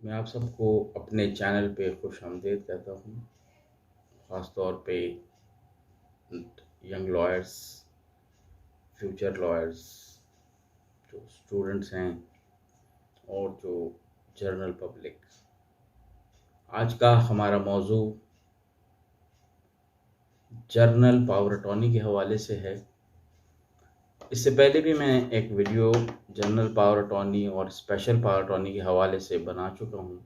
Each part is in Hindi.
मैं आप सबको अपने चैनल पे खुशामदीद कहता हूँ। ख़ास तौर पे यंग लॉयर्स, फ्यूचर लॉयर्स, जो स्टूडेंट्स हैं और जो जनरल पब्लिक। आज का हमारा मौजू जर्नल पावर अटॉर्नी के हवाले से है। इससे पहले भी मैं एक वीडियो जनरल पावर अटॉर्नी और स्पेशल पावर अटॉर्नी के हवाले से बना चुका हूँ।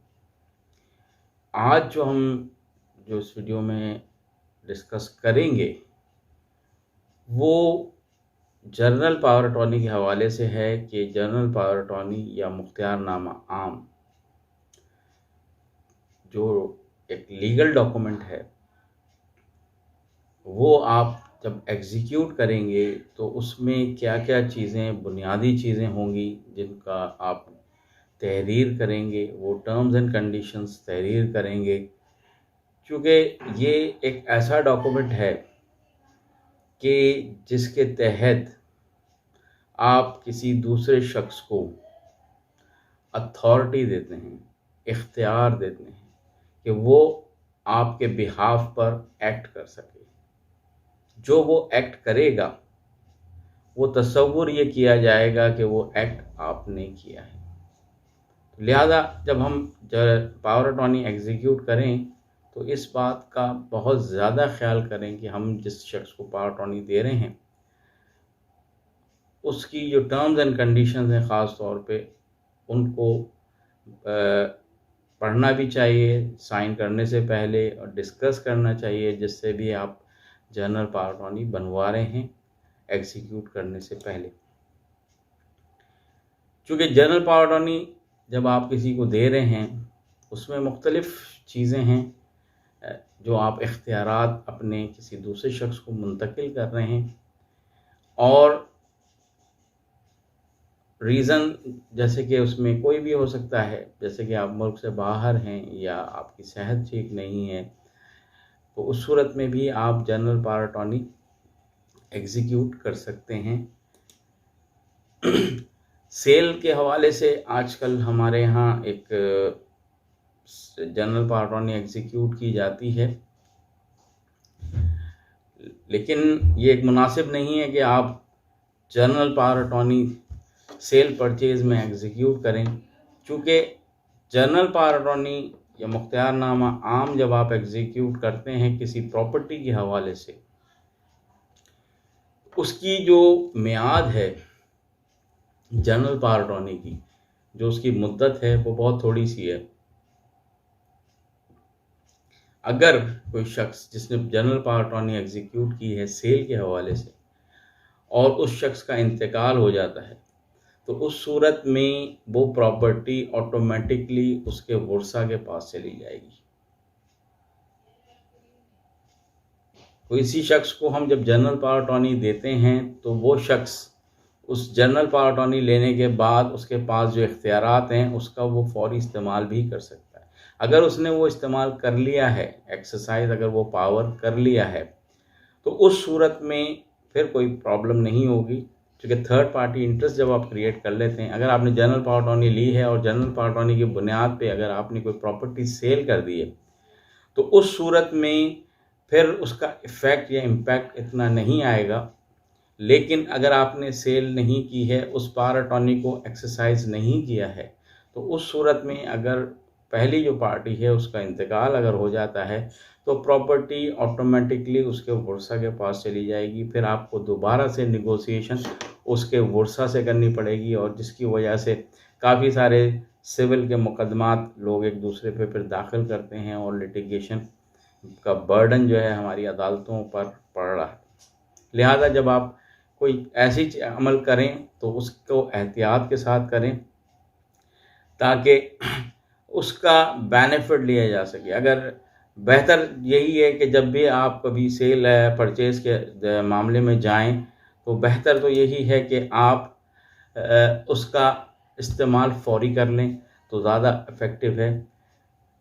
आज जो इस वीडियो में डिस्कस करेंगे वो जनरल पावर अटॉर्नी के हवाले से है कि जनरल पावर अटॉर्नी या मुख्तियारनामा आम जो एक लीगल डॉक्यूमेंट है, वो आप जब एग्जीक्यूट करेंगे तो उसमें क्या क्या चीज़ें, बुनियादी चीज़ें होंगी जिनका आप तहरीर करेंगे। वो टर्म्स एंड कंडीशंस तहरीर करेंगे, क्योंकि ये एक ऐसा डॉक्यूमेंट है कि जिसके तहत आप किसी दूसरे शख्स को अथॉरिटी देते हैं, इख्तियार देते हैं कि वो आपके बिहाफ पर एक्ट कर सके। जो वो एक्ट करेगा वो तसव्वुर ये किया जाएगा कि वो एक्ट आपने किया है। लिहाजा जब हम पावर अटॉर्नी एग्जीक्यूट करें तो इस बात का बहुत ज़्यादा ख्याल करें कि हम जिस शख्स को पावर अटॉर्नी दे रहे हैं उसकी जो टर्म्स एंड कंडीशंस हैं, ख़ास तौर पे उनको पढ़ना भी चाहिए साइन करने से पहले, और डिस्कस करना चाहिए जिससे भी आप जनरल पावर अटॉर्नी बनवा रहे हैं एग्जीक्यूट करने से पहले। क्योंकि जनरल पावर अटॉर्नी जब आप किसी को दे रहे हैं उसमें मुख्तलिफ़ चीज़ें हैं जो आप इख्तियारात अपने किसी दूसरे शख्स को मुंतकिल कर रहे हैं, और रीज़न जैसे कि उसमें कोई भी हो सकता है, जैसे कि आप मुल्क से बाहर हैं या आपकी सेहत ठीक नहीं है, तो उस सूरत में भी आप जनरल पावर अटॉर्नी एग्जीक्यूट कर सकते हैं। सेल के हवाले से आजकल हमारे यहाँ एक जनरल पावर अटॉर्नी एग्जीक्यूट की जाती है, लेकिन ये एक मुनासिब नहीं है कि आप general power attorney cell purchase में एग्जीक्यूट करें। चूँकि जनरल पावर अटॉर्नी या मुख्तियारनामा आम जब आप एग्जीक्यूट करते हैं किसी प्रॉपर्टी के हवाले से, उसकी जो मियाद है जनरल पावर अटॉर्नी की, जो उसकी मुद्दत है वो बहुत थोड़ी सी है। अगर कोई शख्स जिसने जनरल पावर अटॉर्नी एग्जीक्यूट की है सेल के हवाले से और उस शख्स का इंतकाल हो जाता है, तो उस सूरत में वो प्रॉपर्टी ऑटोमेटिकली उसके वर्सा के पास चली जाएगी। तो इसी शख्स को हम जब जनरल पावर अटॉर्नी देते हैं तो वो शख्स उस जनरल पावर अटॉर्नी लेने के बाद उसके पास जो इख्तियारात हैं उसका वो फौरी इस्तेमाल भी कर सकता है। अगर उसने वो इस्तेमाल कर लिया है, एक्सरसाइज अगर वो पावर कर लिया है, तो उस सूरत में फिर कोई प्रॉब्लम नहीं होगी। क्योंकि थर्ड पार्टी इंटरेस्ट जब आप क्रिएट कर लेते हैं, अगर आपने जनरल पावर अटॉर्नी ली है और जनरल पावर अटॉर्नी की बुनियाद पे अगर आपने कोई प्रॉपर्टी सेल कर दी है, तो उस सूरत में फिर उसका इफ़ेक्ट या इम्पैक्ट इतना नहीं आएगा। लेकिन अगर आपने सेल नहीं की है, उस पावर अटॉर्नी को एक्सरसाइज नहीं किया है, तो उस सूरत में अगर पहली जो पार्टी है उसका इंतकाल अगर हो जाता है तो प्रॉपर्टी ऑटोमेटिकली उसके वर्सा के पास चली जाएगी। फिर आपको दोबारा से निगोशिएशन उसके वर्सा से करनी पड़ेगी, और जिसकी वजह से काफ़ी सारे सिविल के मुकदमात लोग एक दूसरे पे फिर दाखिल करते हैं और लिटिगेशन का बर्डन जो है हमारी अदालतों पर पड़ रहा है। लिहाजा जब आप कोई ऐसी अमल करें तो उसको एहतियात के साथ करें ताकि उसका बेनिफिट लिया जा सके। अगर बेहतर यही है कि जब भी आप कभी सेल परचेज़ के मामले में जाएं तो बेहतर तो यही है कि आप उसका इस्तेमाल फौरी कर लें तो ज़्यादा इफ़ेक्टिव है।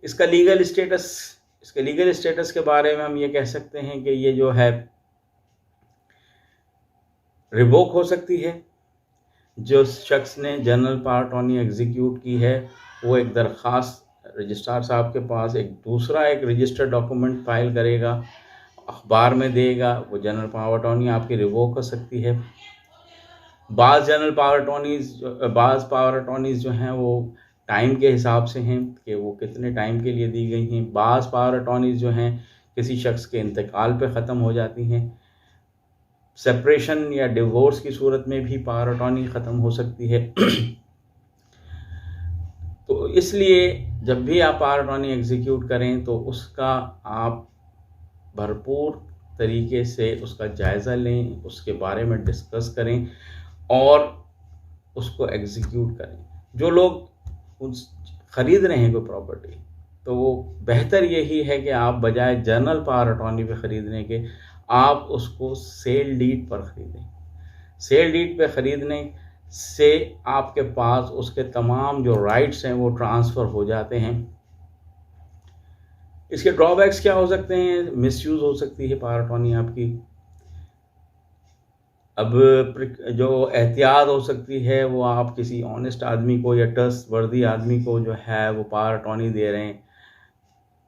इसका लीगल स्टेटस के बारे में हम ये कह सकते हैं कि ये जो है रिवोक हो सकती है। जो शख्स ने जनरल पावर अटॉर्नी एग्जीक्यूट की है वो एक दरख्वास्त रजिस्ट्रार साहब के पास एक दूसरा एक रजिस्टर्ड डॉक्यूमेंट फाइल करेगा, अखबार में देगा, वो जनरल पावर अटॉर्नी आपकी रिवोक कर सकती है। बाज़ पावर अटॉर्नीज़ जो हैं वो टाइम के हिसाब से हैं कि वो कितने टाइम के लिए दी गई हैं। बाज़ पावर अटॉर्नीज़ जो हैं किसी शख्स के इंतकाल पे ख़त्म हो जाती हैं। सेपरेशन या डिवोर्स की सूरत में भी पावर अटॉर्नी ख़त्म हो सकती है। तो इसलिए जब भी आप पावर अटॉर्नी एग्जीक्यूट करें तो उसका आप भरपूर तरीके से उसका जायज़ा लें, उसके बारे में डिस्कस करें और उसको एग्जीक्यूट करें। जो लोग ख़रीद रहे हैं कोई प्रॉपर्टी, तो वो बेहतर यही है कि आप बजाय जनरल पावर अटॉर्नी पे ख़रीदने के आप उसको सेल डीड पर ख़रीदें। सेल डीड पे ख़रीदने से आपके पास उसके तमाम जो राइट्स हैं वो ट्रांसफ़र हो जाते हैं। इसके ड्रॉबैक्स क्या हो सकते हैं? मिसयूज़ हो सकती है पावर अटॉर्नी आपकी। अब जो एहतियात हो सकती है वो आप किसी ऑनेस्ट आदमी को या ट्रस्टवर्दी आदमी को जो है वो पावर अटॉर्नी दे रहे हैं।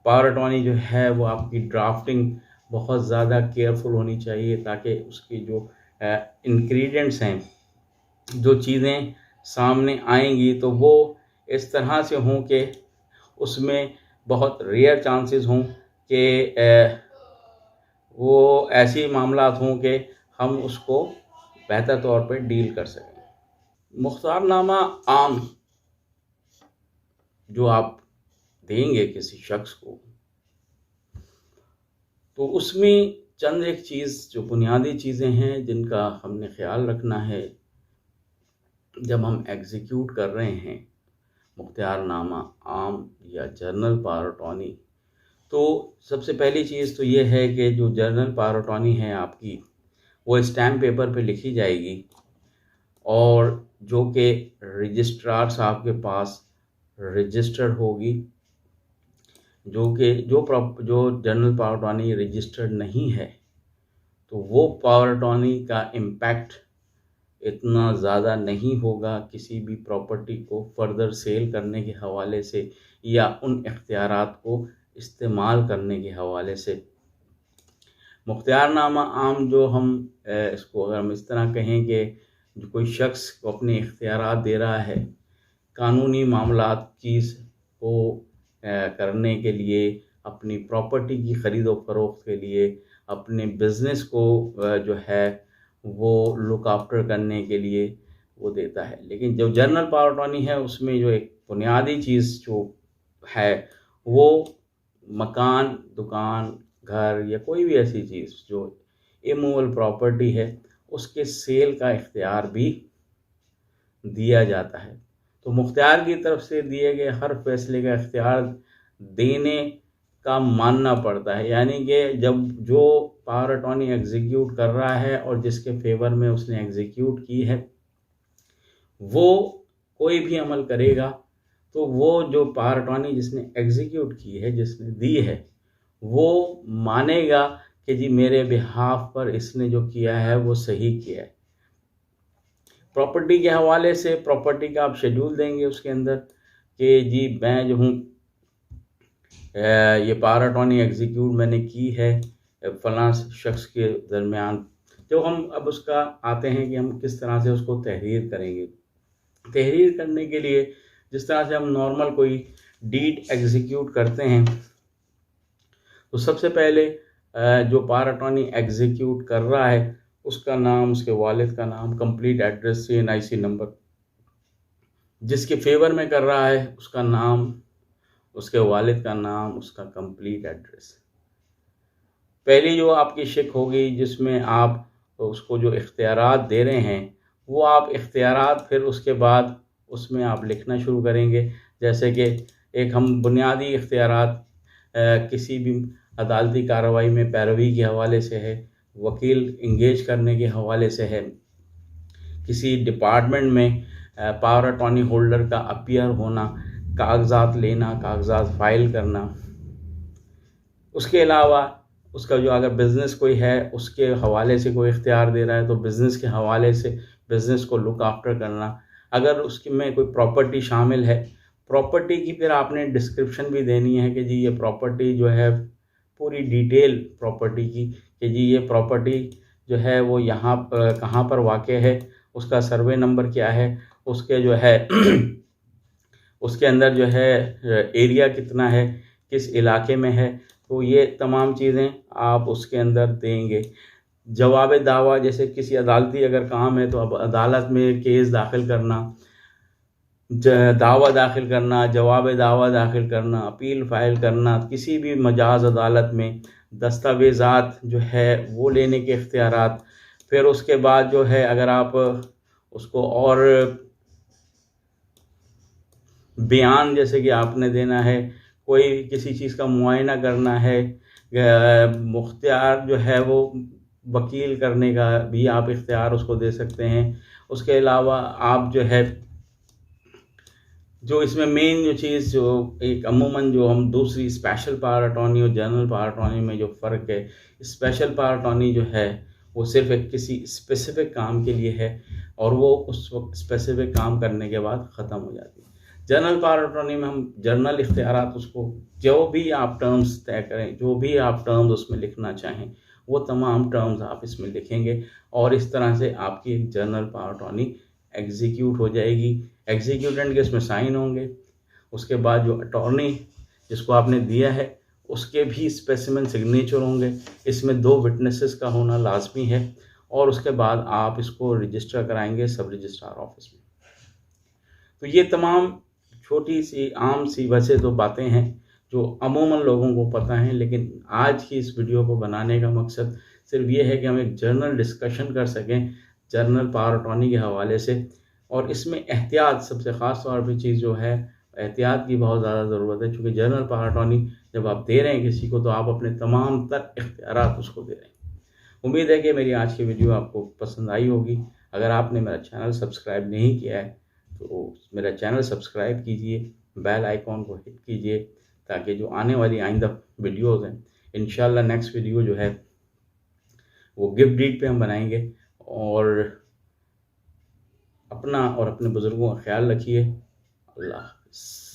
पावर अटॉर्नी जो है वो आपकी ड्राफ्टिंग बहुत ज़्यादा केयरफुल होनी चाहिए ताकि उसकी जो इंग्रेडिएंट्स हैं, जो चीज़ें सामने आएंगी तो वो इस तरह से हों कि उसमें बहुत रेयर चांसेस हों कि वो ऐसी मामलात हों कि हम उसको बेहतर तौर पर डील कर सकें। मुख्तारनामा आम जो आप देंगे किसी शख्स को, तो उसमें चंद एक चीज़ जो बुनियादी चीज़ें हैं जिनका हमने ख्याल रखना है जब हम एग्जीक्यूट कर रहे हैं मुख्तारनामा आम या जनरल पावर अटॉर्नी। तो सबसे पहली चीज़ तो ये है कि जो जनरल पावर अटॉर्नी है आपकी वो स्टैम्प पेपर पे लिखी जाएगी और जो कि रजिस्ट्रार साहब के पास रजिस्टर्ड होगी। जो जनरल पावर अटॉर्नी रजिस्टर्ड नहीं है तो वो पावर अटॉर्नी का इम्पैक्ट इतना ज़्यादा नहीं होगा किसी भी प्रॉपर्टी को फर्दर सेल करने के हवाले से या उन इख्तियारात को इस्तेमाल करने के हवाले से। मुख्तियारनामा आम जो हम इसको अगर हम इस तरह कहें कि जो कोई शख्स को अपने इख्तियारात दे रहा है कानूनी मामलात चीज़ को करने के लिए, अपनी प्रॉपर्टी की ख़रीदो फरोख्त के लिए, अपने बिज़नेस को जो है वो लुक आफ्टर करने के लिए वो देता है। लेकिन जो जनरल पावर अटॉर्नी है उसमें जो एक बुनियादी चीज़ जो है वो मकान, दुकान, घर या कोई भी ऐसी चीज़ जो इमूवेबल प्रॉपर्टी है उसके सेल का इख्तियार भी दिया जाता है। तो मुख्तियार की तरफ से दिए गए हर फैसले का इख्तियार देने का मानना पड़ता है, यानी कि जब जो पावर अटॉर्नी एग्जीक्यूट कर रहा है और जिसके फेवर में उसने एग्जीक्यूट की है वो कोई भी अमल करेगा तो वो जो पावर अटॉर्नी जिसने एग्जीक्यूट की है, जिसने दी है, वो मानेगा कि जी मेरे बिहाफ पर इसने जो किया है वो सही किया है। प्रॉपर्टी के हवाले से प्रॉपर्टी का आप शेड्यूल देंगे उसके अंदर कि जी मैं जो हूँ ये पावर अटॉर्नी एग्जीक्यूट मैंने की है फ़लाँ शख्स के दरमियान। जो हम अब उसका आते हैं कि हम किस तरह से उसको तहरीर करेंगे। तहरीर करने के लिए जिस तरह से हम नॉर्मल कोई डीड एग्जीक्यूट करते हैं तो सबसे पहले जो पावर अटॉर्नी एग्जीक्यूट कर रहा है उसका नाम, उसके वालिद का नाम, कंप्लीट एड्रेस, CNIC नंबर, जिसके फेवर में कर रहा है उसका नाम, उसके वालिद का नाम, उसका कंप्लीट एड्रेस। पहली जो आपकी शिक होगी जिसमें आप उसको जो इख्तियारात दे रहे हैं वो आप इख्तियारात फिर उसके बाद उसमें आप लिखना शुरू करेंगे। जैसे कि एक हम बुनियादी इख्तियारात किसी भी अदालती कार्रवाई में पैरवी के हवाले से है, वकील इंगेज करने के हवाले से है, किसी डिपार्टमेंट में पावर अटॉर्नी होल्डर का अपीयर होना, कागजात लेना, कागजात फाइल करना। उसके अलावा उसका जो अगर बिज़नेस कोई है उसके हवाले से कोई इख्तियार दे रहा है तो बिज़नेस के हवाले से बिज़नेस को लुक आफ्टर करना। अगर उसकी में कोई प्रॉपर्टी शामिल है प्रॉपर्टी की फिर आपने डिस्क्रिप्शन भी देनी है कि जी ये प्रॉपर्टी जो है पूरी डिटेल प्रॉपर्टी की, कि जी ये प्रॉपर्टी जो है वो यहाँ पर कहाँ पर वाक़ है, उसका सर्वे नंबर क्या है, उसके जो है उसके अंदर जो है एरिया कितना है, किस इलाके में है, तो ये तमाम चीज़ें आप उसके अंदर देंगे। जवाब दावा, जैसे किसी अदालती अगर काम है तो अब अदालत में केस दाखिल करना, दावा दाखिल करना, जवाब दावा दाखिल करना, अपील फ़ाइल करना, किसी भी मजाज अदालत में दस्तावेज़ात जो है वो लेने के इख्तियारात। फिर उसके बाद जो है अगर आप उसको और बयान जैसे कि आपने देना है, कोई किसी चीज़ का मुआयना करना है, मुख्तियार जो है वो वकील करने का भी आप इख्तियार उसको दे सकते हैं। उसके अलावा आप जो है जो इसमें मेन जो चीज़ जो एक अमूमन जो हम दूसरी स्पेशल पावर अटॉर्नी और जनरल पावर अटॉर्नी में जो फ़र्क है, स्पेशल पावर अटॉर्नी जो है वो सिर्फ एक किसी स्पेसिफिक काम के लिए है और वो उस वक्त स्पेसिफिक काम करने के बाद ख़त्म हो जाती है। जनरल पावर अटॉर्नी में हम जनरल इख्तियारात उसको जो भी आप टर्म्स तय करें, जो भी आप टर्म्स उसमें लिखना चाहें, वो तमाम टर्म्स आप इसमें लिखेंगे और इस तरह से आपकी एक जनरल पावर अटॉर्नी एग्जीक्यूट हो जाएगी। एग्जीक्यूटेंट के इसमें साइन होंगे। उसके बाद जो अटॉर्नी जिसको आपने दिया है उसके भी स्पेसिमेन सिग्नेचर होंगे। इसमें 2 विटनेसेस का होना लाजमी है और उसके बाद आप इसको रजिस्टर कराएंगे सब रजिस्ट्रार ऑफिस में। तो ये तमाम छोटी सी आम सी वैसे तो बातें हैं जो अमूमन लोगों को पता हैं, लेकिन आज की इस वीडियो को बनाने का मकसद सिर्फ ये है कि हम एक जर्नल डिस्कशन कर सकें जनरल पावर अटॉर्नी के हवाले से। और इसमें एहतियात सबसे ख़ास तौर पे चीज़ जो है, एहतियात की बहुत ज़्यादा ज़रूरत है, क्योंकि जनरल पावर अटॉर्नी जब आप दे रहे हैं किसी को तो आप अपने तमाम तर इख्तियारात उसको दे रहे हैं। उम्मीद है कि मेरी आज की वीडियो आपको पसंद आई होगी। अगर आपने मेरा चैनल सब्सक्राइब नहीं किया है तो मेरा चैनल सब्सक्राइब कीजिए, बेल आइकॉन को हिट कीजिए ताकि जो आने वाली आइंदा वीडियोज़ हैं, इंशाल्लाह नेक्स्ट वीडियो जो है वो गिफ्ट डीड पे हम बनाएंगे। और अपना और अपने बुज़ुर्गों का ख्याल रखिए। अल्लाह हाफ़िज़।